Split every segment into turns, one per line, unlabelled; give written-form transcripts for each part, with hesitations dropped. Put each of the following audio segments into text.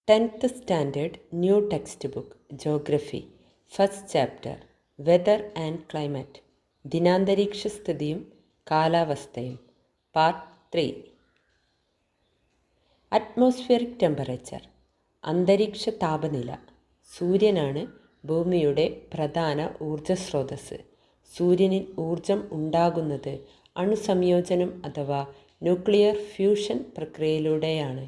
10th standard new text book geography first chapter weather and climate ദിനാന്തരീക്ഷ സ്ഥിതിയും കാലാവസ്ഥയും part 3. Atmospheric temperature അന്തരീക്ഷ താപനില. സൂര്യനാണ് ഭൂമിയുടെ പ്രധാന ഊർജസ്രോതസ്സ്. സൂര്യനിൽ ഊർജം ഉണ്ടാകുന്നത് അണുസംയോജനം അഥവാ ന്യൂക്ലിയർ ഫ്യൂഷൻ പ്രക്രിയയിലൂടെയാണ്.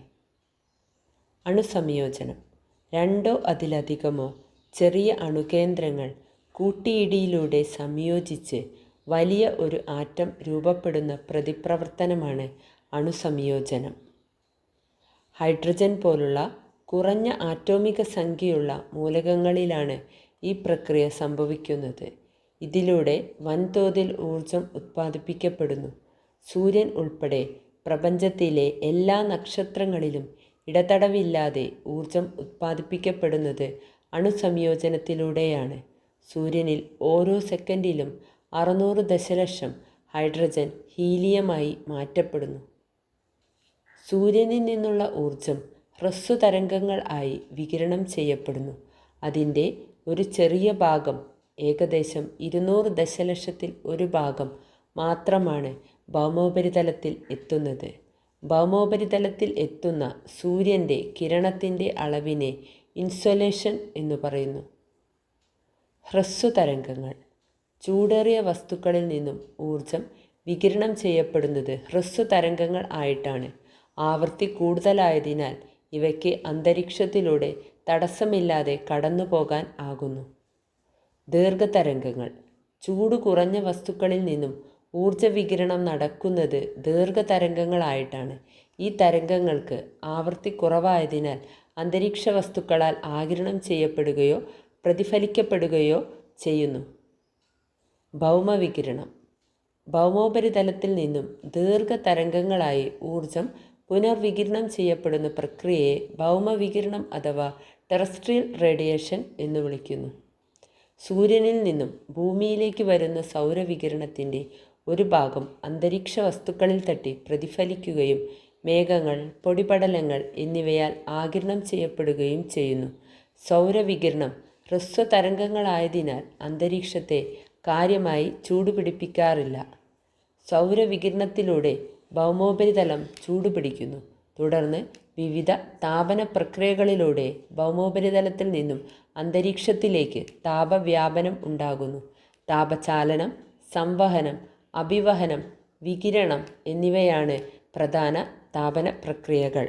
അണുസംയോജനം രണ്ടോ അതിലധികമോ ചെറിയ അണുകേന്ദ്രങ്ങൾ കൂട്ടിയിടിയിലൂടെ സംയോജിച്ച് വലിയ ഒരു ആറ്റം രൂപപ്പെടുന്ന പ്രതിപ്രവർത്തനമാണ് അണുസംയോജനം. ഹൈഡ്രജൻ പോലുള്ള കുറഞ്ഞ ആറ്റോമിക സംഖ്യയുള്ള മൂലകങ്ങളിലാണ് ഈ പ്രക്രിയ സംഭവിക്കുന്നത്. ഇതിലൂടെ വൻതോതിൽ ഊർജം ഉത്പാദിപ്പിക്കപ്പെടുന്നു. സൂര്യൻ ഉൾപ്പെടെ പ്രപഞ്ചത്തിലെ എല്ലാ നക്ഷത്രങ്ങളിലും ഇടതടവില്ലാതെ ഊർജം ഉത്പാദിപ്പിക്കപ്പെടുന്നത് അണുസംയോജനത്തിലൂടെയാണ്. സൂര്യനിൽ ഓരോ സെക്കൻഡിലും 600 ദശലക്ഷം ഹൈഡ്രജൻ ഹീലിയമായി മാറ്റപ്പെടുന്നു. സൂര്യനിൽ നിന്നുള്ള ഊർജം ഹ്രസ്വതരംഗങ്ങൾ ആയി വികിരണം ചെയ്യപ്പെടുന്നു. അതിൻ്റെ ഒരു ചെറിയ ഭാഗം, ഏകദേശം 200 ദശലക്ഷത്തിൽ ഒരു ഭാഗം മാത്രമാണ് ഭൗമോപരിതലത്തിൽ എത്തുന്നത്. ഭൗമോപരിതലത്തിൽ എത്തുന്ന സൂര്യൻ്റെ കിരണത്തിൻ്റെ അളവിനെ ഇൻസൊലേഷൻ എന്നു പറയുന്നു. ഹ്രസ്വതരംഗങ്ങൾ ചൂടേറിയ വസ്തുക്കളിൽ നിന്നും ഊർജം വികിരണം ചെയ്യപ്പെടുന്നത് ഹ്രസ്വതരംഗങ്ങൾ ആയിട്ടാണ്. ആവൃത്തി കൂടുതലായതിനാൽ ഇവയ്ക്ക് അന്തരീക്ഷത്തിലൂടെ തടസ്സമില്ലാതെ കടന്നു പോകാൻ ആകുന്നു. ദീർഘതരംഗങ്ങൾ ചൂട് കുറഞ്ഞ വസ്തുക്കളിൽ നിന്നും ഊർജവികിരണം നടക്കുന്നത് ദീർഘതരംഗങ്ങളായിട്ടാണ്. ഈ തരംഗങ്ങൾക്ക് ആവൃത്തി കുറവായതിനാൽ അന്തരീക്ഷ വസ്തുക്കളാൽ ആഗിരണം ചെയ്യപ്പെടുകയോ പ്രതിഫലിക്കപ്പെടുകയോ ചെയ്യുന്നു. ഭൗമവികിരണം ഭൗമോപരിതലത്തിൽ നിന്നും ദീർഘതരംഗങ്ങളായി ഊർജം പുനർവികിരണം ചെയ്യപ്പെടുന്ന പ്രക്രിയയെ ഭൗമവികിരണം അഥവാ ടെറസ്ട്രിയൽ റേഡിയേഷൻ എന്ന് വിളിക്കുന്നു. സൂര്യനിൽ നിന്നും ഭൂമിയിലേക്ക് വരുന്ന സൗരവികിരണത്തിൻ്റെ ഒരു ഭാഗം അന്തരീക്ഷ വസ്തുക്കളിൽ തട്ടി പ്രതിഫലിക്കുകയും മേഘങ്ങൾ, പൊടിപടലങ്ങൾ എന്നിവയാൽ ആഗിരണം ചെയ്യപ്പെടുകയും ചെയ്യുന്നു. സൗരവികിരണം ഹ്രസ്വതരംഗങ്ങളായതിനാൽ അന്തരീക്ഷത്തെ കാര്യമായി ചൂടുപിടിപ്പിക്കാറില്ല. സൗരവികിരണത്തിലൂടെ ഭൗമോപരിതലം ചൂടുപിടിക്കുന്നു. തുടർന്ന് വിവിധ താപന പ്രക്രിയകളിലൂടെ ഭൗമോപരിതലത്തിൽ നിന്നും അന്തരീക്ഷത്തിലേക്ക് താപവ്യാപനം ഉണ്ടാകുന്നു. താപചാലനം, സംവഹനം, അഭിവഹനം, വികിരണം എന്നിവയാണ് പ്രധാന താപന പ്രക്രിയകൾ.